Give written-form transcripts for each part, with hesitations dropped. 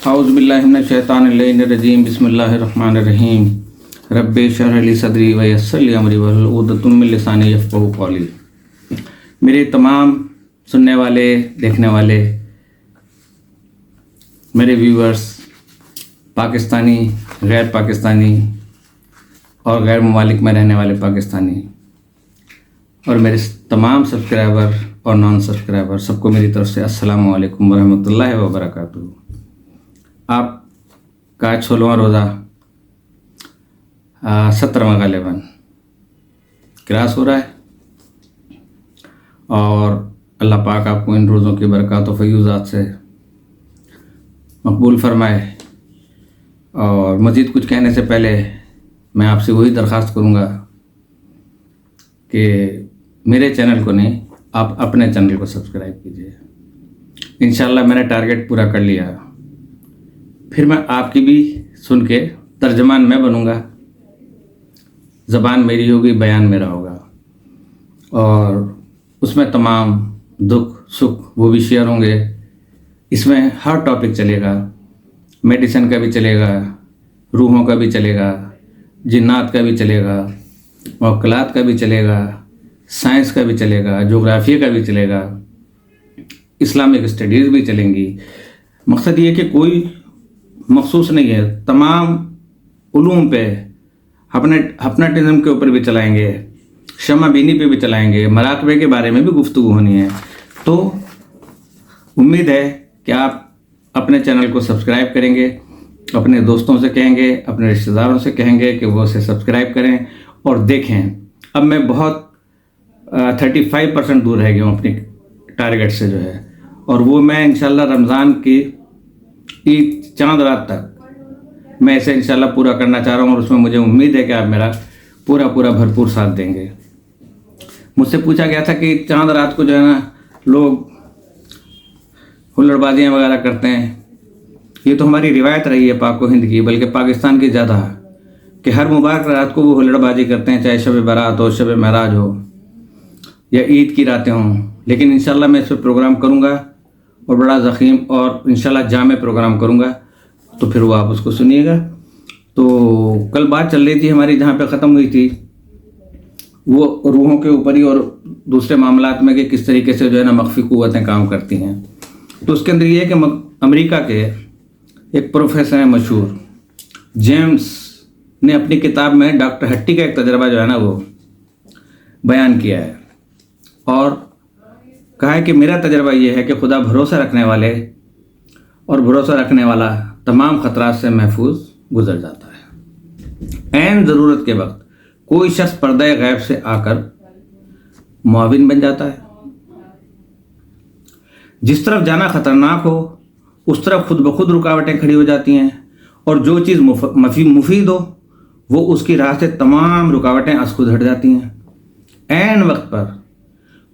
اعوذ باللہ من الشیطان الرجیم بسم اللہ الرحمن الرحیم رب اشرح لی صدری ویسر لی امری واحلل عقدۃ من لسانی یفقہوا قولی۔ میرے تمام سننے والے، دیکھنے والے، میرے ویورز، پاکستانی، غیر پاکستانی اور غیر ممالک میں رہنے والے پاکستانی اور میرے تمام سبسکرائبر اور نان سبسکرائبر، سب کو میری طرف سے السلام علیکم ورحمۃ اللہ وبرکاتہ۔ آپ کا 16واں روزہ 17واں غالباً کراس ہو رہا ہے، اور اللہ پاک آپ کو ان روزوں کی برکات و فیوزات سے مقبول فرمائے۔ اور مزید کچھ کہنے سے پہلے میں آپ سے وہی درخواست کروں گا کہ میرے چینل کو نہیں، آپ اپنے چینل کو سبسکرائب کیجیے۔ انشاءاللہ میں نے ٹارگیٹ پورا کر لیا، پھر میں آپ کی بھی سن کے ترجمان میں بنوں گا، زبان میری ہوگی، بیان میرا ہوگا، اور اس میں تمام دکھ سکھ وہ بھی شیئر ہوں گے۔ اس میں ہر ٹاپک چلے گا، میڈیسن کا بھی چلے گا، روحوں کا بھی چلے گا، جنات کا بھی چلے گا، موکلات کا بھی چلے گا، سائنس کا بھی چلے گا، جغرافیہ کا بھی چلے گا، اسلامک اسٹڈیز بھی چلیں گی۔ مقصد یہ کہ کوئی مخصوص نہیں ہے، تمام علوم پہ، ہپناٹزم کے اوپر بھی چلائیں گے، شمع بینی پہ بھی چلائیں گے، مراقبے کے بارے میں بھی گفتگو ہونی ہے۔ تو امید ہے کہ آپ اپنے چینل کو سبسکرائب کریں گے، اپنے دوستوں سے کہیں گے، اپنے رشتہ داروں سے کہیں گے کہ وہ اسے سبسکرائب کریں اور دیکھیں۔ اب میں بہت 35% دور رہ گیا ہوں اپنی ٹارگیٹ سے جو ہے، اور وہ میں انشاءاللہ رمضان کی عید چاند رات تک میں اسے انشاءاللہ پورا کرنا چاہ رہا ہوں، اور اس میں مجھے امید ہے کہ آپ میرا پورا بھرپور ساتھ دیں گے۔ مجھ سے پوچھا گیا تھا کہ چاند رات کو جو ہے نا لوگ ہلڑ بازیاں وغیرہ کرتے ہیں، یہ تو ہماری روایت رہی ہے پاک و ہند کی، بلکہ پاکستان کی زیادہ، کہ ہر مبارک رات کو وہ ہلڑ بازی کرتے ہیں، چاہے شب برات ہو، شب معراج ہو، یا عید کی راتیں ہوں۔ لیکن انشاءاللہ میں اس پہ پروگرام کروں گا، اور بڑا ضخیم اور انشاءاللہ جامع پروگرام کروں گا، تو پھر وہ آپ اس کو سنیے گا۔ تو کل بات چل رہی تھی ہماری، جہاں پہ ختم ہوئی تھی وہ روحوں کے اوپر ہی اور دوسرے معاملات میں کہ کس طریقے سے جو ہے نا مخفی قوتیں کام کرتی ہیں۔ تو اس کے اندر یہ ہے کہ امریکہ کے ایک پروفیسر ہیں مشہور، جیمز نے اپنی کتاب میں ڈاکٹر ہٹی کا ایک تجربہ جو ہے نا وہ بیان کیا ہے، اور کہا ہے کہ میرا تجربہ یہ ہے کہ خدا بھروسہ رکھنے والے اور بھروسہ رکھنے والا تمام خطرات سے محفوظ گزر جاتا ہے۔ عین ضرورت کے وقت کوئی شخص پردہ غیب سے آ کر معاون بن جاتا ہے۔ جس طرف جانا خطرناک ہو اس طرف خود بخود رکاوٹیں کھڑی ہو جاتی ہیں، اور جو چیز مفید ہو وہ اس کی راہ سے تمام رکاوٹیں از خود ہٹ جاتی ہیں۔ عین وقت پر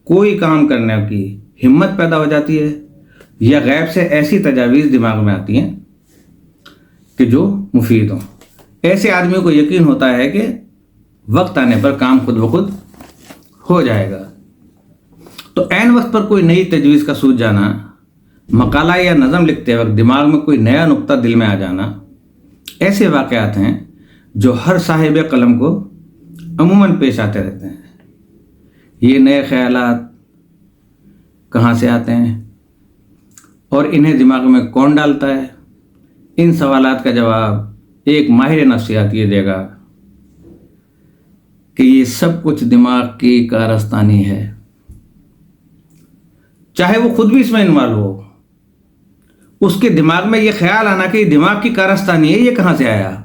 کوئی کام کرنے کی ہمت پیدا ہو جاتی ہے، یا غیب سے ایسی تجاویز دماغ میں آتی ہیں کہ جو مفید ہوں۔ ایسے آدمیوں کو یقین ہوتا ہے کہ وقت آنے پر کام خود بخود ہو جائے گا۔ تو عین وقت پر کوئی نئی تجویز کا سوچ جانا، مقالہ یا نظم لکھتے وقت دماغ میں کوئی نیا نقطہ دل میں آ جانا، ایسے واقعات ہیں جو ہر صاحب قلم کو عموماً پیش آتے رہتے ہیں۔ یہ نئے خیالات کہاں سے آتے ہیں اور انہیں دماغ میں کون ڈالتا ہے؟ ان سوالات کا جواب ایک ماہر نفسیات یہ دے گا کہ یہ سب کچھ دماغ کی کارستانی ہے۔ چاہے وہ خود بھی اس میں انوالو ہو، اس کے دماغ میں یہ خیال آنا کہ یہ دماغ کی کارستانی ہے، یہ کہاں سے آیا؟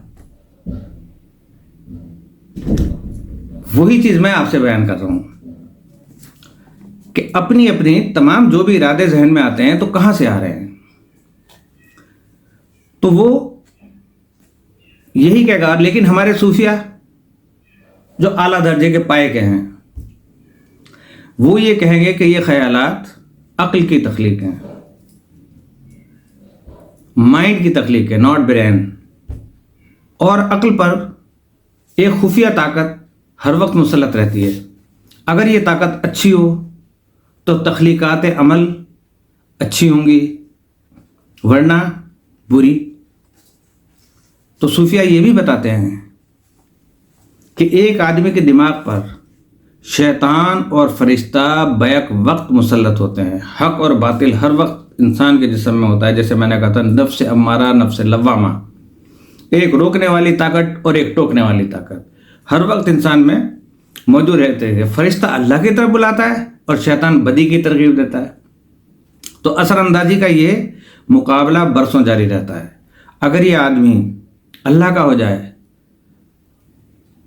وہی چیز میں آپ سے بیان کر رہا ہوں کہ اپنی تمام جو بھی ارادے ذہن میں آتے ہیں تو کہاں سے آ رہے ہیں؟ تو وہ یہی کہے گا، لیکن ہمارے صوفیہ جو اعلیٰ درجے کے پائے کے ہیں وہ یہ کہیں گے کہ یہ خیالات عقل کی تخلیق ہیں، مائنڈ کی تخلیق ہے، ناٹ برین، اور عقل پر ایک خفیہ طاقت ہر وقت مسلط رہتی ہے۔ اگر یہ طاقت اچھی ہو تو تخلیقات عمل اچھی ہوں گی، ورنہ بری. تو صوفیہ یہ بھی بتاتے ہیں کہ ایک آدمی کے دماغ پر شیطان اور فرشتہ بیک وقت مسلط ہوتے ہیں. حق اور باطل ہر وقت انسان کے جسم میں ہوتا ہے. جیسے میں نے کہا تھا نفس امارہ نفس لوامہ، ایک روکنے والی طاقت اور ایک ٹوکنے والی طاقت ہر وقت انسان میں موجود رہتے ہیں. فرشتہ اللہ کی طرف بلاتا ہے اور شیطان بدی کی ترغیب دیتا ہے. تو اثر اندازی کا یہ مقابلہ برسوں جاری رہتا ہے. اگر یہ آدمی اللہ کا ہو جائے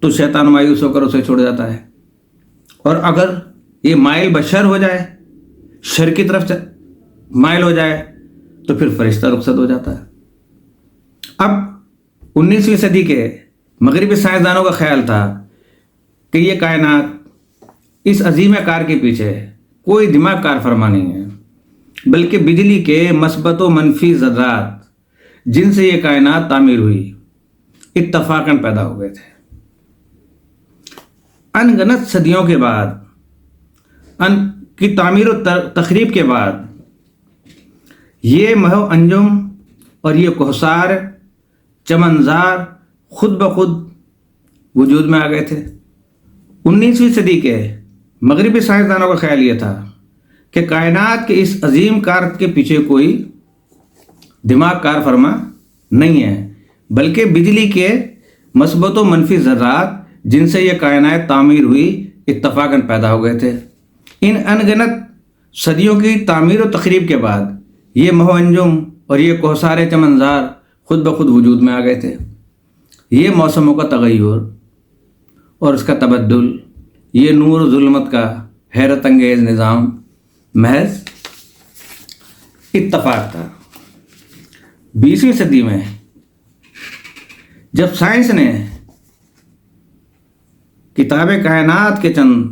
تو شیطان مایوس ہو کر اسے چھوڑ جاتا ہے، اور اگر یہ مائل بشر ہو جائے، شر کی طرف مائل ہو جائے، تو پھر فرشتہ رخصت ہو جاتا ہے. اب 19ویں صدی کے مغربی سائنسدانوں کا خیال تھا کہ یہ کائنات اس عظیم کار کے پیچھے کوئی دماغ کار فرما نہیں ہے، بلکہ بجلی کے مثبت و منفی ذرات جن سے یہ کائنات تعمیر ہوئی اتفاقاً پیدا ہو گئے تھے. ان گنت صدیوں کے بعد ان کی تعمیر و تخریب کے بعد یہ مہو انجم اور یہ کوثار چمنزار خود بخود وجود میں آ گئے تھے. 19ویں صدی کے مغربی سائنسدانوں کا خیال یہ تھا کہ کائنات کے اس عظیم کار کے پیچھے کوئی دماغ کار فرما نہیں ہے، بلکہ بجلی کے مثبت و منفی ذرات جن سے یہ کائنات تعمیر ہوئی اتفاقاً پیدا ہو گئے تھے. ان انگنت صدیوں کی تعمیر و تخریب کے بعد یہ مہو انجم اور یہ کوثار چمنزار خود بخود وجود میں آ گئے تھے. یہ موسموں کا تغیر اور اس کا تبدل، یہ نور و ظلمت کا حیرت انگیز نظام محض اتفاق تھا. 20ویں صدی میں جب سائنس نے کتاب کائنات کے چند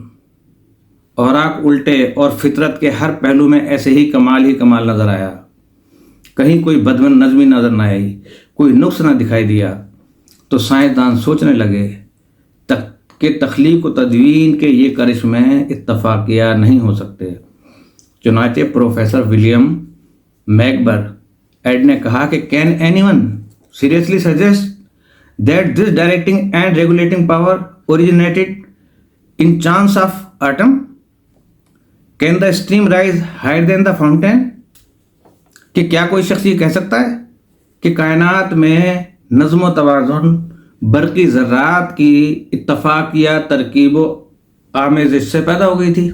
اوراق الٹے اور فطرت کے ہر پہلو میں ایسے ہی کمال نظر آیا، کہیں کوئی بدمن نظمی نظر نہ آئی، کوئی نقص نہ دکھائی دیا، تو سائنسدان سوچنے لگے کہ تخلیق و تدوین کے یہ کرشمے اتفاقیہ نہیں ہو سکتے. چنانچہ پروفیسر ولیم میکبر ایڈ نے کہا کہ can any one seriously suggest that this directing and regulating power originated in chance of atom? Can the stream rise higher than the fountain? کہ کیا کوئی شخص یہ کہہ سکتا ہے کہ کائنات میں نظم و توازن برقی ذرات کی اتفاقیہ ترکیب و آمیزش سے پیدا ہو گئی تھی؟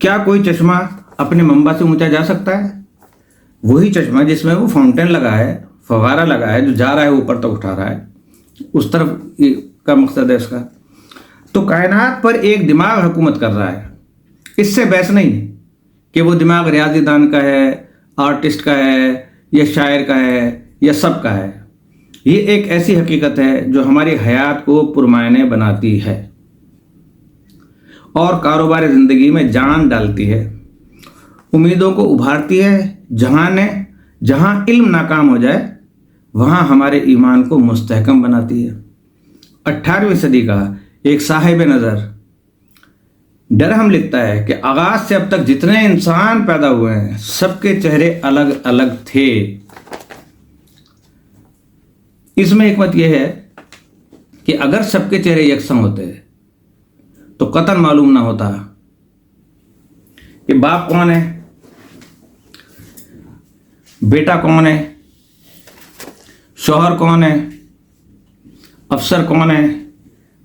کیا کوئی چشمہ اپنے منبع سے اونچا جا سکتا ہے؟ وہی چشمہ جس میں وہ فاؤنٹین لگا ہے، فوارہ لگا ہے، جو جا رہا ہے اوپر تک اٹھا رہا ہے، اس طرف کا مقصد ہے اس کا. تو کائنات پر ایک دماغ حکومت کر رہا ہے. اس سے بحث نہیں کہ وہ دماغ ریاضی دان کا ہے، آرٹسٹ کا ہے، یا شاعر کا ہے، یا سب کا ہے. یہ ایک ایسی حقیقت ہے جو ہماری حیات کو پرمعنی بناتی ہے اور کاروبار زندگی میں جان ڈالتی ہے، امیدوں کو ابھارتی ہے. جہاں علم ناکام ہو جائے وہاں ہمارے ایمان کو مستحکم بناتی ہے. 18ویں صدی کا ایک صاحب نظر ڈرہم لکھتا ہے کہ آغاز سے اب تک جتنے انسان پیدا ہوئے ہیں سب کے چہرے الگ الگ تھے. اس میں حکمت یہ ہے کہ اگر سب کے چہرے یکساں ہوتے تو قطعاً معلوم نہ ہوتا کہ باپ کون ہے، بیٹا کون ہے، شوہر کون ہے، افسر کون ہے،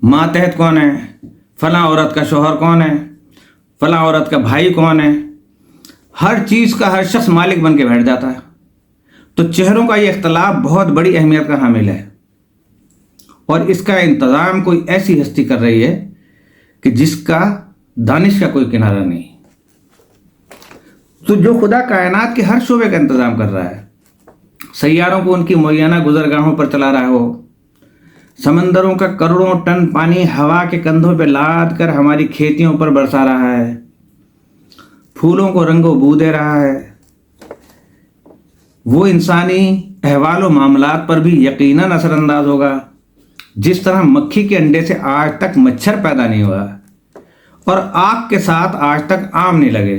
ماتحت کون ہے، فلاں عورت کا شوہر کون ہے، فلاں عورت کا بھائی کون ہے. ہر چیز کا ہر شخص مالک بن کے بیٹھ جاتا ہے. تو چہروں کا یہ اختلاف بہت بڑی اہمیت کا حامل ہے، اور اس کا انتظام کوئی ایسی ہستی کر رہی ہے کہ جس کا دانش کا کوئی کنارہ نہیں. تو جو خدا کائنات کے ہر شعبے کا انتظام کر رہا ہے، سیاروں کو ان کی معینہ گزرگاہوں پر چلا رہا ہو، سمندروں کا کروڑوں ٹن پانی ہوا کے کندھوں پہ لاد کر ہماری کھیتیوں پر برسا رہا ہے، پھولوں کو رنگ و بو دے رہا ہے، وہ انسانی احوال و معاملات پر بھی یقیناً اثر انداز ہوگا. جس طرح مکھی کے انڈے سے آج تک مچھر پیدا نہیں ہوا اور آگ کے ساتھ آج تک آم نہیں لگے،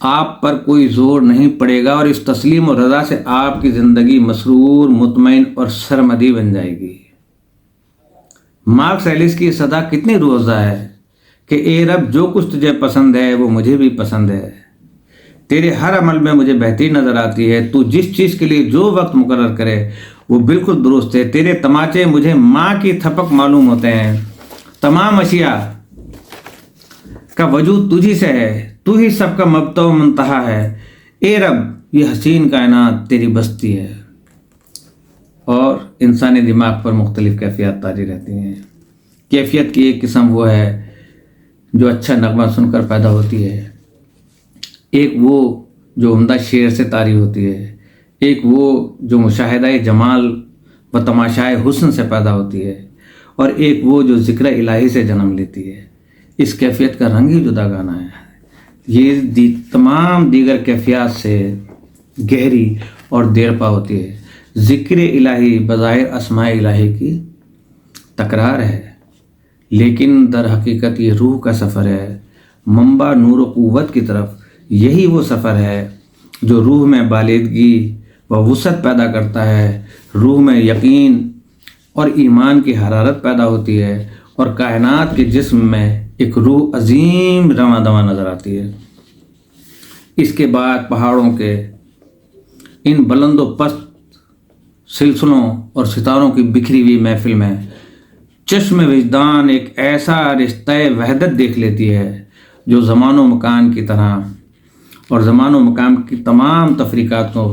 آپ پر کوئی زور نہیں پڑے گا اور اس تسلیم و رضا سے آپ کی زندگی مسرور، مطمئن اور سرمدی بن جائے گی۔ مارکس ایلس کی صدا کتنی روزہ ہے کہ اے رب، جو کچھ تجھے پسند ہے وہ مجھے بھی پسند ہے، تیرے ہر عمل میں مجھے بہتری نظر آتی ہے، تو جس چیز کے لیے جو وقت مقرر کرے وہ بالکل درست ہے، تیرے تماچے مجھے ماں کی تھپک معلوم ہوتے ہیں، تمام اشیاء کا وجود تجھی سے ہے، تو ہی سب کا مبدا و منتہا ہے، اے رب یہ حسین کائنات تیری بستی ہے۔ اور انسانی دماغ پر مختلف کیفیات طاری رہتی ہیں۔ کیفیت کی ایک قسم وہ ہے جو اچھا نغمہ سن کر پیدا ہوتی ہے، ایک وہ جو عمدہ شعر سے طاری ہوتی ہے، ایک وہ جو مشاہدہ جمال و تماشائے حسن سے پیدا ہوتی ہے، اور ایک وہ جو ذکر الہی سے جنم لیتی ہے۔ اس کیفیت کا رنگ ہی جدا گانا ہے۔ یہ تمام دیگر کیفیات سے گہری اور دیرپا ہوتی ہے۔ ذکر الہی بظاہر اسماء الہی کی تکرار ہے، لیکن در حقیقت یہ روح کا سفر ہے، منبع نور و قوت کی طرف۔ یہی وہ سفر ہے جو روح میں بالغی و وسعت پیدا کرتا ہے، روح میں یقین اور ایمان کی حرارت پیدا ہوتی ہے، اور کائنات کے جسم میں ایک روح عظیم رواں دواں نظر آتی ہے۔ اس کے بعد پہاڑوں کے ان بلند و پست سلسلوں اور ستاروں کی بکھری ہوئی محفل میں چشم وجدان ایک ایسا رشتہ وحدت دیکھ لیتی ہے جو زمان و مکان کی طرح اور زمان و مکان کی تمام تفریقات کو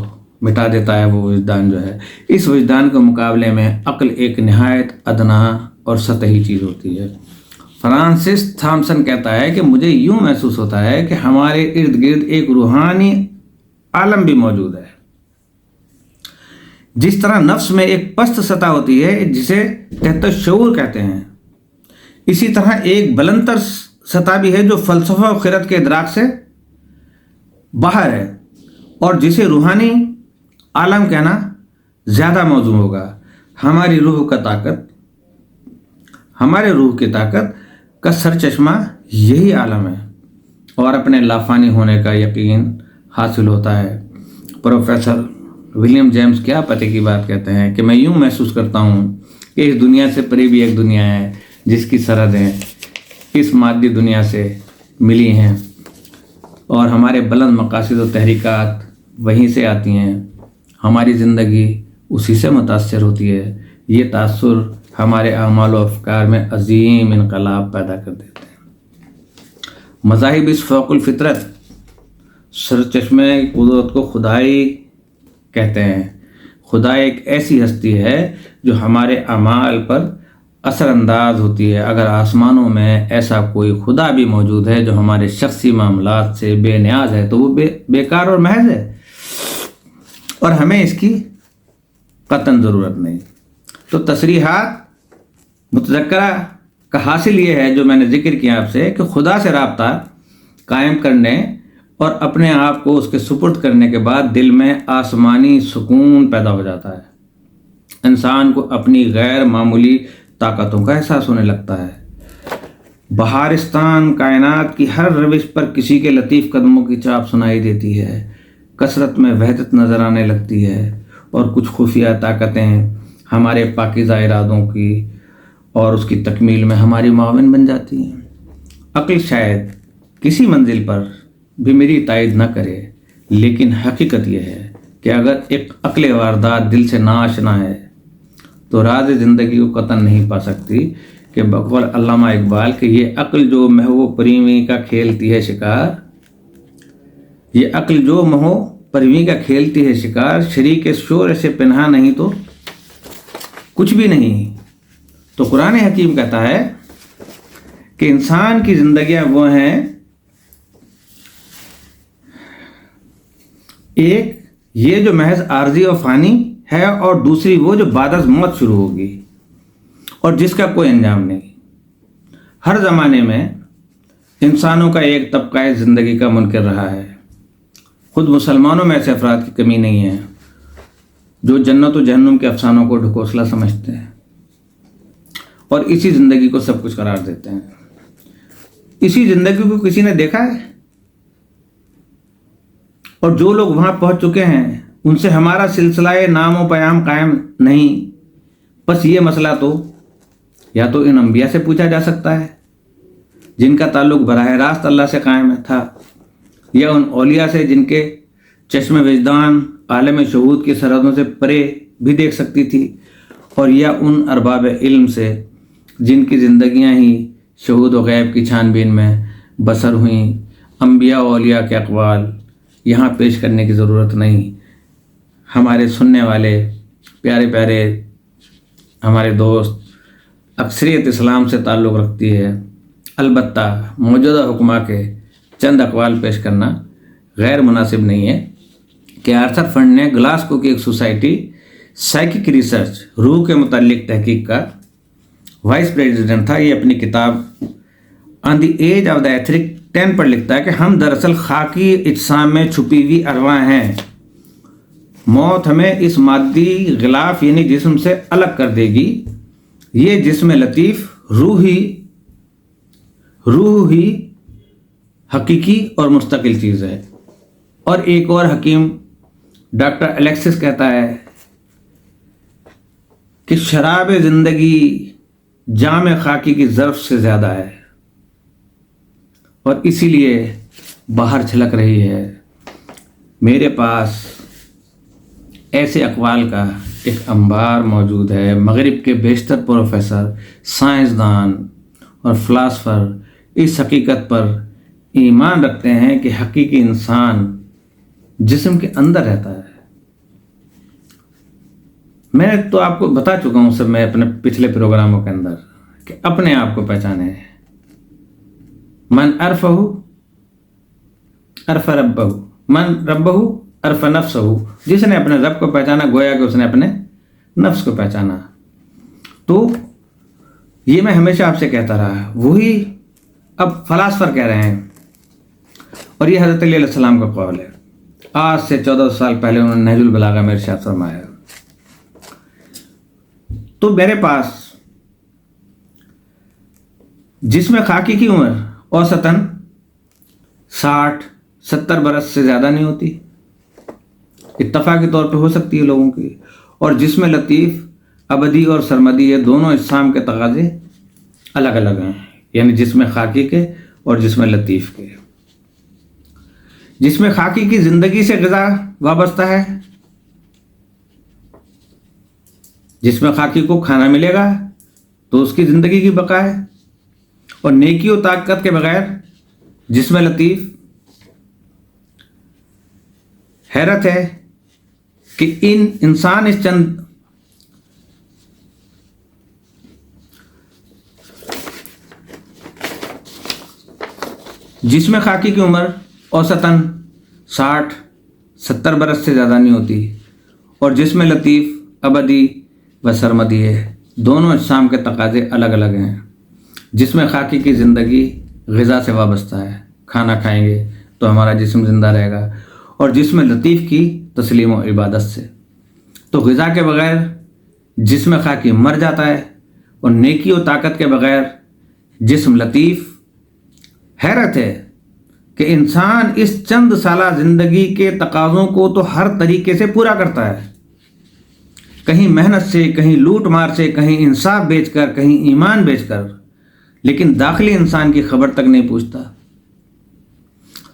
مٹا دیتا ہے۔ وہ وجدان جو ہے، اس وجدان کے مقابلے میں عقل ایک نہایت ادنا اور سطحی چیز ہوتی ہے۔ فرانسس تھامسن کہتا ہے کہ مجھے یوں محسوس ہوتا ہے کہ ہمارے ارد گرد ایک روحانی عالم بھی موجود ہے۔ جس طرح نفس میں ایک پست سطح ہوتی ہے جسے تحت شعور کہتے ہیں، اسی طرح ایک بلندتر سطح بھی ہے جو فلسفہ و خرد کے ادراک سے باہر ہے، اور جسے روحانی عالم کہنا زیادہ موزوں ہوگا۔ ہمارے روح کی طاقت کا سرچشمہ یہی عالم ہے، اور اپنے لافانی ہونے کا یقین حاصل ہوتا ہے۔ پروفیسر ولیم جیمز کیا پتے کی بات کہتے ہیں کہ میں یوں محسوس کرتا ہوں کہ اس دنیا سے پری بھی ایک دنیا ہے جس کی سرحدیں اس مادی دنیا سے ملی ہیں، اور ہمارے بلند مقاصد و تحریکات وہیں سے آتی ہیں، ہماری زندگی اسی سے متاثر ہوتی ہے۔ یہ تاثر ہمارے اعمال و افکار میں عظیم انقلاب پیدا کر دیتے ہیں۔ مذاہب اس فوق الفطرت سرچشمے قدرت کو خدائی کہتے ہیں۔ خدا ایک ایسی ہستی ہے جو ہمارے اعمال پر اثر انداز ہوتی ہے۔ اگر آسمانوں میں ایسا کوئی خدا بھی موجود ہے جو ہمارے شخصی معاملات سے بے نیاز ہے تو وہ بیکار اور محض ہے، اور ہمیں اس کی قطعاً ضرورت نہیں۔ تو تصریحات متذکرہ کا حاصل یہ ہے جو میں نے ذکر کیا آپ سے، کہ خدا سے رابطہ قائم کرنے اور اپنے آپ کو اس کے سپرد کرنے کے بعد دل میں آسمانی سکون پیدا ہو جاتا ہے۔ انسان کو اپنی غیر معمولی طاقتوں کا احساس ہونے لگتا ہے۔ بہارستان کائنات کی ہر روش پر کسی کے لطیف قدموں کی چاپ سنائی دیتی ہے، کثرت میں وحدت نظر آنے لگتی ہے، اور کچھ خفیہ طاقتیں ہمارے پاکیزہ ارادوں کی اور اس کی تکمیل میں ہماری معاون بن جاتی ہیں۔ عقل شاید کسی منزل پر بھی میری تائید نہ کرے، لیکن حقیقت یہ ہے کہ اگر ایک عقل واردات دل سے ناآشنا ہے تو راز زندگی کو قطعاً نہیں پا سکتی، کہ بقول علامہ اقبال کہ یہ عقل جو محو پریمی کا کھیلتی ہے شکار، یہ عقل جو محو پریمی کا کھیلتی ہے شکار، شریک شور سے پنہا نہیں تو کچھ بھی نہیں۔ تو قرآن حکیم کہتا ہے کہ انسان کی زندگیاں وہ ہیں، ایک یہ جو محض عارضی و فانی ہے، اور دوسری وہ جو بعد از موت شروع ہوگی اور جس کا کوئی انجام نہیں۔ ہر زمانے میں انسانوں کا ایک طبقہ زندگی کا منکر رہا ہے۔ خود مسلمانوں میں ایسے افراد کی کمی نہیں ہے جو جنت و جہنم کے افسانوں کو ڈھکوسلا سمجھتے ہیں اور اسی زندگی کو سب کچھ قرار دیتے ہیں۔ اسی زندگی کو کسی نے دیکھا ہے؟ اور جو لوگ وہاں پہنچ چکے ہیں ان سے ہمارا سلسلہ نام و پیام قائم نہیں. بس یہ مسئلہ تو یا تو ان انبیاء سے پوچھا جا سکتا ہے جن کا تعلق براہ راست اللہ سے قائم تھا، یا ان اولیاء سے جن کے چشم وجدان عالم شہود کی سرحدوں سے پرے بھی دیکھ سکتی تھی، اور یا ان ارباب علم سے جن کی زندگیاں ہی شہود و غیب کی چھان بین میں بسر ہوئیں. انبیاء و اولیاء کے اقوال یہاں پیش کرنے کی ضرورت نہیں. ہمارے سننے والے پیارے پیارے ہمارے دوست اکثریت اسلام سے تعلق رکھتی ہے. البتہ موجودہ حکماں کے چند اقوال پیش کرنا غیر مناسب نہیں ہے کہ آرتھر فنڈ نے گلاسکو کی ایک سوسائٹی سائیکک ریسرچ روح کے متعلق تحقیق کا وائس پریزیڈنٹ تھا. یہ اپنی کتاب آن دی ایج آف دا ایتھرک 10 پر لکھتا ہے کہ ہم دراصل خاکی اجسام میں چھپی ہوئی ارواح ہیں. موت ہمیں اس مادی غلاف یعنی جسم سے الگ کر دے گی. یہ جسم لطیف روح ہی حقیقی اور مستقل چیز ہے. اور ایک اور حکیم ڈاکٹر الیکسس کہتا ہے کہ شراب زندگی جام خاکی کی ظرف سے زیادہ ہے اور اسی لیے باہر چھلک رہی ہے. میرے پاس ایسے اقوال کا ایک انبار موجود ہے. مغرب کے بیشتر پروفیسر، سائنسدان اور فلاسفر اس حقیقت پر ایمان رکھتے ہیں کہ حقیقی انسان جسم کے اندر رہتا ہے. میں تو آپ کو بتا چکا ہوں سب میں اپنے پچھلے پروگراموں کے اندر کہ اپنے آپ کو پہچانے. من عرفہ عرف ربہ، من ربہ عرف نفسہ. جس نے اپنے رب کو پہچانا گویا کہ اس نے اپنے نفس کو پہچانا. تو یہ میں ہمیشہ آپ سے کہتا رہا، وہی اب فلاسفر کہہ رہے ہیں، اور یہ حضرت علی علیہ السلام کا قول ہے. آج سے 14 سال پہلے انہوں نے نہج البلاغہ میں ارشاد فرمایا. تو میرے پاس جسم خاکی کی عمر اوسطاً 60-70 برس سے زیادہ نہیں ہوتی، اتفاقی طور پہ ہو سکتی ہے لوگوں کی. اور جسم لطیف ابدی اور سرمدی یہ دونوں اجسام کے تقاضے الگ الگ ہیں، یعنی جسم خاکی کے اور جسم لطیف کے. جسم خاکی کی زندگی سے غذا وابستہ ہے. جسم خاکی کو کھانا ملے گا تو اس کی زندگی کی بقا ہے، اور نیکی و طاقت کے بغیر جسم لطیف. حیرت ہے کہ انسان اس چند جسم خاکی کی عمر اوسطاً 60-70 برس سے زیادہ نہیں ہوتی، اور جسم لطیف ابدی و سرمدی ہے. دونوں اجسام کے تقاضے الگ الگ ہیں. جسم خاکی کی زندگی غذا سے وابستہ ہے، کھانا کھائیں گے تو ہمارا جسم زندہ رہے گا، اور جسم لطیف کی تسلیم و عبادت سے. تو غذا کے بغیر جسم خاکی مر جاتا ہے، اور نیکی و طاقت کے بغیر جسم لطیف. حیرت ہے کہ انسان اس چند سالہ زندگی کے تقاضوں کو تو ہر طریقے سے پورا کرتا ہے، کہیں محنت سے، کہیں لوٹ مار سے، کہیں انصاف بیچ کر، کہیں ایمان بیچ کر، لیکن داخلی انسان کی خبر تک نہیں پوچھتا.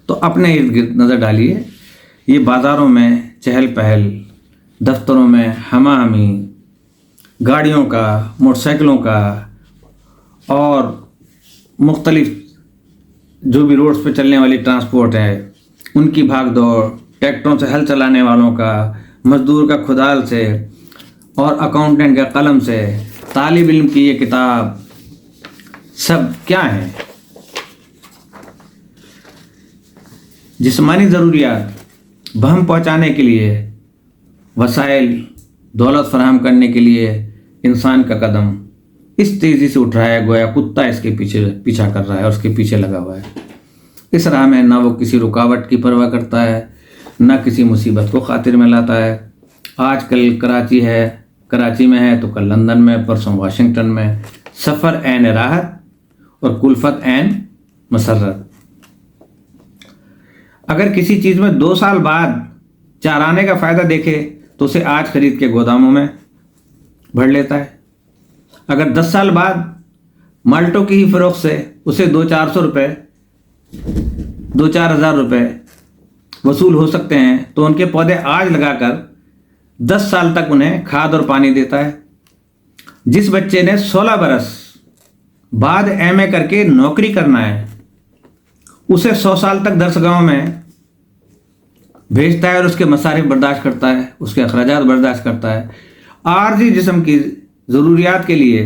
تو اپنے ارد گرد نظر ڈالیے. یہ بازاروں میں چہل پہل، دفتروں میں ہما ہمی، گاڑیوں کا، موٹر سائیکلوں کا، اور مختلف جو بھی روڈز پہ چلنے والی ٹرانسپورٹ ہے ان کی بھاگ دوڑ، ٹریکٹروں سے ہل چلانے والوں کا، مزدور کا کھدال سے، اور اکاؤنٹنٹ کا قلم سے، طالب علم کی یہ کتاب، سب کیا ہیں؟ جسمانی ضروریات بہم پہنچانے کے لیے، وسائل دولت فراہم کرنے کے لیے انسان کا قدم اس تیزی سے اٹھ رہا ہے گویا کتا اس کے پیچھا کر رہا ہے اور اس کے پیچھے لگا ہوا ہے. اس راہ میں نہ وہ کسی رکاوٹ کی پرواہ کرتا ہے، نہ کسی مصیبت کو خاطر میں لاتا ہے. آج کل کراچی میں ہے تو کل لندن میں، پرسوں واشنگٹن میں. سفر عین راحت اور کلفت عین مسرت. اگر کسی چیز میں 2 سال بعد 4 آنے کا فائدہ دیکھے تو اسے آج خرید کے گوداموں میں بھر لیتا ہے. اگر 10 سال بعد مالٹو کی ہی فروخت سے اسے 200-400 روپے 2-4 ہزار روپے وصول ہو سکتے ہیں تو ان کے پودے آج لگا کر 10 سال تک انہیں کھاد اور پانی دیتا ہے. جس بچے نے 16 برس بعد ایم اے کر کے نوکری کرنا ہے اسے 100 سال تک درس گاہوں میں بھیجتا ہے اور اس کے مصارف برداشت کرتا ہے، اس کے اخراجات برداشت کرتا ہے. عارضی جسم کی ضروریات کے لیے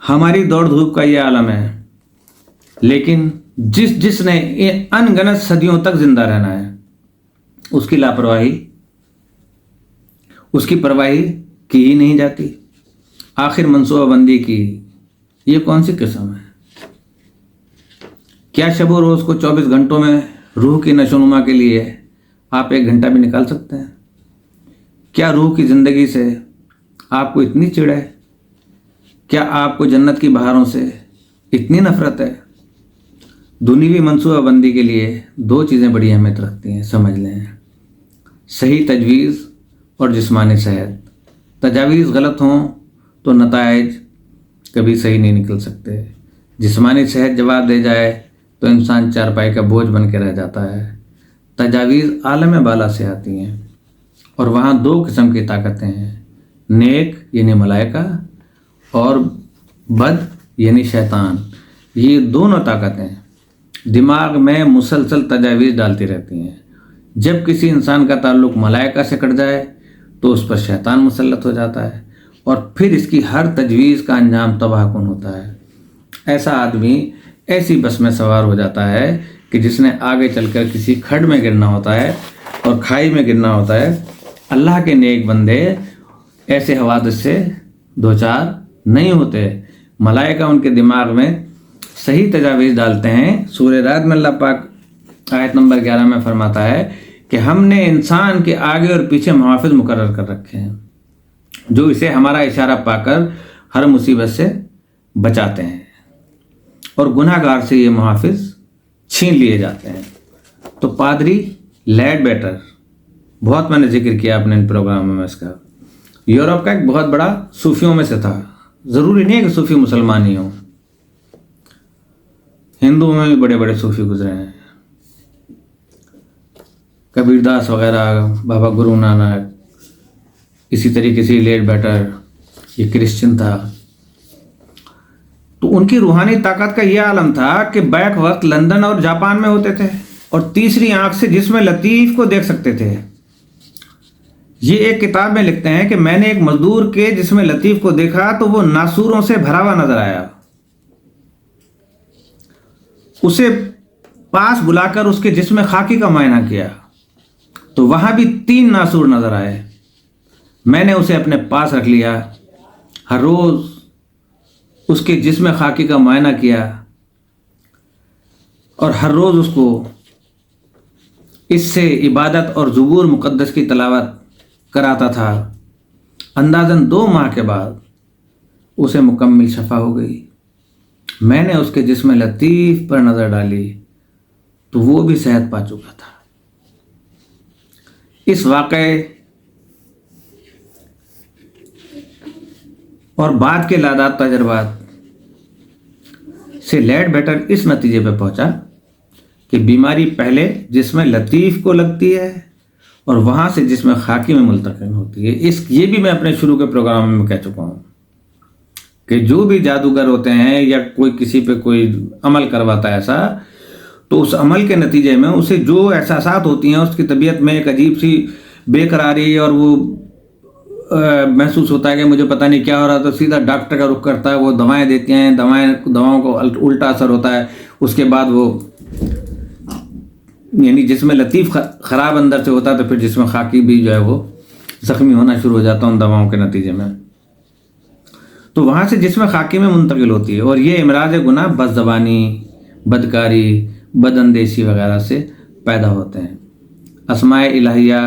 ہماری دوڑ دھوپ کا یہ عالم ہے، لیکن جس نے ان گنت صدیوں تک زندہ رہنا ہے اس کی لاپرواہی، اس کی پرواہی کی ہی نہیں جاتی. آخر منصوبہ بندی کی یہ کون سی قسم ہے؟ کیا شب و روز کو 24 گھنٹوں میں روح کی نشو و نما کے لیے آپ 1 گھنٹہ بھی نکال سکتے ہیں؟ کیا روح کی زندگی سے آپ کو اتنی چڑ ہے؟ کیا آپ کو جنت کی بہاروں سے اتنی نفرت ہے؟ دنیوی منصوبہ بندی کے لیے 2 چیزیں بڑی اہمیت رکھتی ہیں، سمجھ لیں: صحیح تجویز اور جسمانی صحت. تجاویز غلط ہوں تو نتائج کبھی صحیح نہیں نکل سکتے. جسمانی صحت جواب دے جائے تو انسان چارپائی کا بوجھ بن کے رہ جاتا ہے. تجاویز عالم بالا سے آتی ہیں اور وہاں 2 قسم کی طاقتیں ہیں: نیک یعنی ملائکہ اور بد یعنی شیطان. یہ دونوں طاقتیں دماغ میں مسلسل تجاویز ڈالتی رہتی ہیں. جب کسی انسان کا تعلق ملائکہ سے کٹ جائے تو اس پر شیطان مسلط ہو جاتا ہے اور پھر اس کی ہر تجویز کا انجام تباہ کن ہوتا ہے. ایسا آدمی ایسی بس میں سوار ہو جاتا ہے کہ جس نے آگے چل کر کسی کھڈ میں گرنا ہوتا ہے اور کھائی میں گرنا ہوتا ہے. اللہ کے نیک بندے ایسے حوادث سے دوچار نہیں ہوتے. ملائکہ ان کے دماغ میں صحیح تجاویز ڈالتے ہیں. سورہ رعد میں اللہ پاک آیت نمبر 11 میں فرماتا ہے کہ ہم نے انسان کے آگے اور پیچھے محافظ مقرر کر رکھے ہیں جو اسے ہمارا اشارہ پا کر ہر مصیبت سے بچاتے ہیں اور گناہ گار سے یہ محافظ چھین لیے جاتے ہیں. تو پادری لیڈ بیٹر، بہت میں نے ذکر کیا اپنے ان پروگراموں میں اس کا، یورپ کا ایک بہت بڑا صوفیوں میں سے تھا. ضروری نہیں ہے کہ صوفی مسلمان ہی ہوں، ہندوؤں میں بھی بڑے بڑے صوفی گزرے ہیں، کبیر داس وغیرہ، بابا گرو نانک، اسی طریقے سے لیڈ بیٹر یہ کرسچن تھا. تو ان کی روحانی طاقت کا یہ عالم تھا کہ بیک وقت لندن اور جاپان میں ہوتے تھے اور تیسری آنکھ سے جسم لطیف کو دیکھ سکتے تھے. یہ ایک کتاب میں لکھتے ہیں کہ میں نے ایک مزدور کے جسم لطیف کو دیکھا تو وہ ناسوروں سے بھرا ہوا نظر آیا. اسے پاس بلا کر اس کے جسم خاکی کا معائنہ کیا تو وہاں بھی 3 ناسور نظر آئے. میں نے اسے اپنے پاس رکھ لیا، ہر روز اس کے جسم خاکی کا معائنہ کیا اور ہر روز اس کو اس سے عبادت اور زبور مقدس کی تلاوت کراتا تھا. اندازاً 2 ماہ کے بعد اسے مکمل شفا ہو گئی. میں نے اس کے جسم لطیف پر نظر ڈالی تو وہ بھی صحت پا چکا تھا. اس واقعے اور بعد کے لادات تجربات سے لیڈ بیٹر اس نتیجے پہ پہنچا کہ بیماری پہلے جسم لطیف کو لگتی ہے اور وہاں سے جسم خاکی میں منتقل ہوتی ہے. یہ بھی میں اپنے شروع کے پروگرام میں کہہ چکا ہوں کہ جو بھی جادوگر ہوتے ہیں یا کوئی کسی پہ کوئی عمل کرواتا ہے ایسا، تو اس عمل کے نتیجے میں اسے جو احساسات ہوتی ہیں، اس کی طبیعت میں ایک عجیب سی بے قراری اور وہ محسوس ہوتا ہے کہ مجھے پتہ نہیں کیا ہو رہا، تو سیدھا ڈاکٹر کا رخ کرتا ہے. وہ دوائیں دیتے ہیں، دواؤں کو الٹا اثر ہوتا ہے. اس کے بعد وہ یعنی جسم لطیف خراب اندر سے ہوتا ہے تو پھر جسم خاکی بھی جو ہے وہ زخمی ہونا شروع ہو جاتا ہے ان دواؤں کے نتیجے میں. تو وہاں سے جسم خاکی میں منتقل ہوتی ہے اور یہ امراض گناہ بد زبانی، بدکاری، بد اندیشی وغیرہ سے پیدا ہوتے ہیں. اسماء الہیہ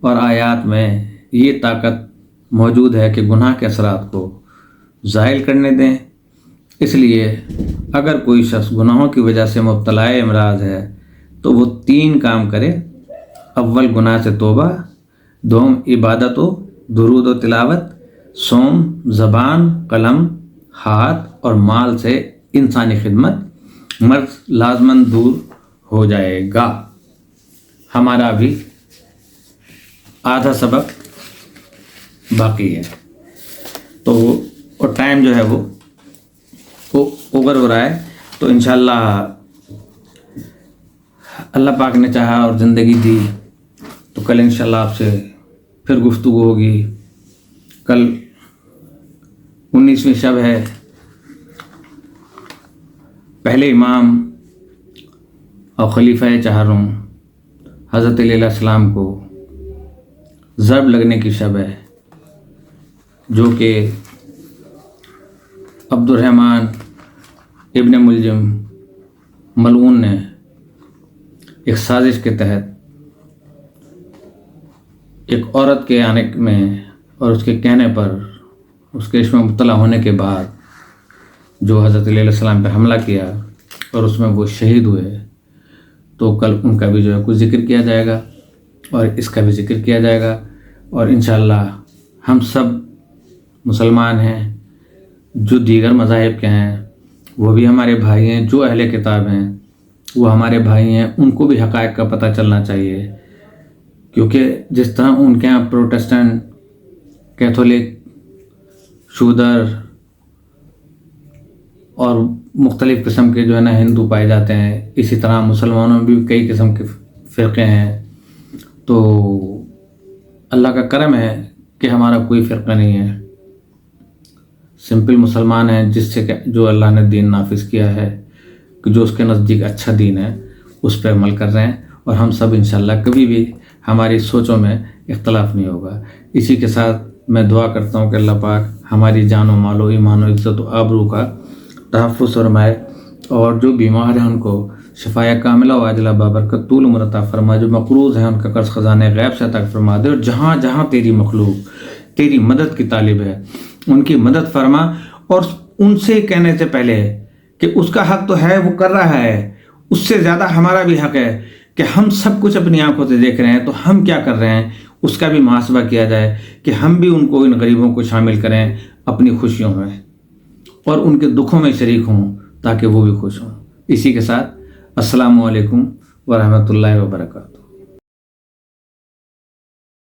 اور آیات میں یہ طاقت موجود ہے کہ گناہ کے اثرات کو زائل کرنے دیں. اس لیے اگر کوئی شخص گناہوں کی وجہ سے مبتلا امراض ہے تو وہ 3 کام کرے: اول گناہ سے توبہ، دوم عبادت و درود و تلاوت، سوم زبان، قلم، ہاتھ اور مال سے انسانی خدمت، مرض لازماً دور ہو جائے گا۔ ہمارا ابھی آدھا سبق باقی ہے تو اور ٹائم جو ہے وہ اوور ہو رہا ہے، تو انشاءاللہ اللہ پاک نے چاہا اور زندگی دی تو کل انشاءاللہ آپ سے پھر گفتگو ہوگی۔ کل 19ویں شب ہے، پہلے امام اور خلیفہ چہارم حضرت علیہ السلام کو ضرب لگنے کی شب ہے، جو کہ عبد الرحمن ابن ملجم ملعون نے ایک سازش کے تحت ایک عورت کے آنے میں اور اس کے کہنے پر اس کے اس میں مبتلا ہونے کے بعد جو حضرت علیہ السلام پہ حملہ کیا اور اس میں وہ شہید ہوئے، تو کل ان کا بھی جو ہے کچھ ذکر کیا جائے گا اور اس کا بھی ذکر کیا جائے گا۔ اور انشاءاللہ ہم سب مسلمان ہیں، جو دیگر مذاہب کے ہیں وہ بھی ہمارے بھائی ہیں، جو اہل کتاب ہیں وہ ہمارے بھائی ہیں، ان کو بھی حقائق کا پتہ چلنا چاہیے، کیونکہ جس طرح ان کے یہاں پروٹسٹنٹ، کیتھولک، شودر اور مختلف قسم کے جو ہے نا ہندو پائے جاتے ہیں، اسی طرح مسلمانوں میں بھی کئی قسم کے فرقے ہیں۔ تو اللہ کا کرم ہے کہ ہمارا کوئی فرقہ نہیں ہے، سمپل مسلمان ہیں، جس سے جو اللہ نے دین نافذ کیا ہے، کہ جو اس کے نزدیک اچھا دین ہے اس پہ عمل کر رہے ہیں، اور ہم سب انشاءاللہ کبھی بھی ہماری سوچوں میں اختلاف نہیں ہوگا۔ اسی کے ساتھ میں دعا کرتا ہوں کہ اللہ پاک ہماری جان و مال و ایمان و عزت و آبرو کا تحفظ فرمائے، اور جو بیمار ہیں ان کو شفائے کاملہ و عاجلہ بابرکت طول عمر عطا فرمائے، جو مقروض ہیں ان کا قرض خزانے غیب سے عطا فرما دے، اور جہاں جہاں تیری مخلوق تیری مدد کی طالب ہے ان کی مدد فرما، اور ان سے کہنے سے پہلے کہ اس کا حق تو ہے وہ کر رہا ہے، اس سے زیادہ ہمارا بھی حق ہے کہ ہم سب کچھ اپنی آنکھوں سے دیکھ رہے ہیں، تو ہم کیا کر رہے ہیں اس کا بھی محاسبہ کیا جائے، کہ ہم بھی ان کو، ان غریبوں کو شامل کریں اپنی خوشیوں میں اور ان کے دکھوں میں شریک ہوں تاکہ وہ بھی خوش ہوں۔ اسی کے ساتھ السلام علیکم ورحمۃ اللہ وبرکاتہ۔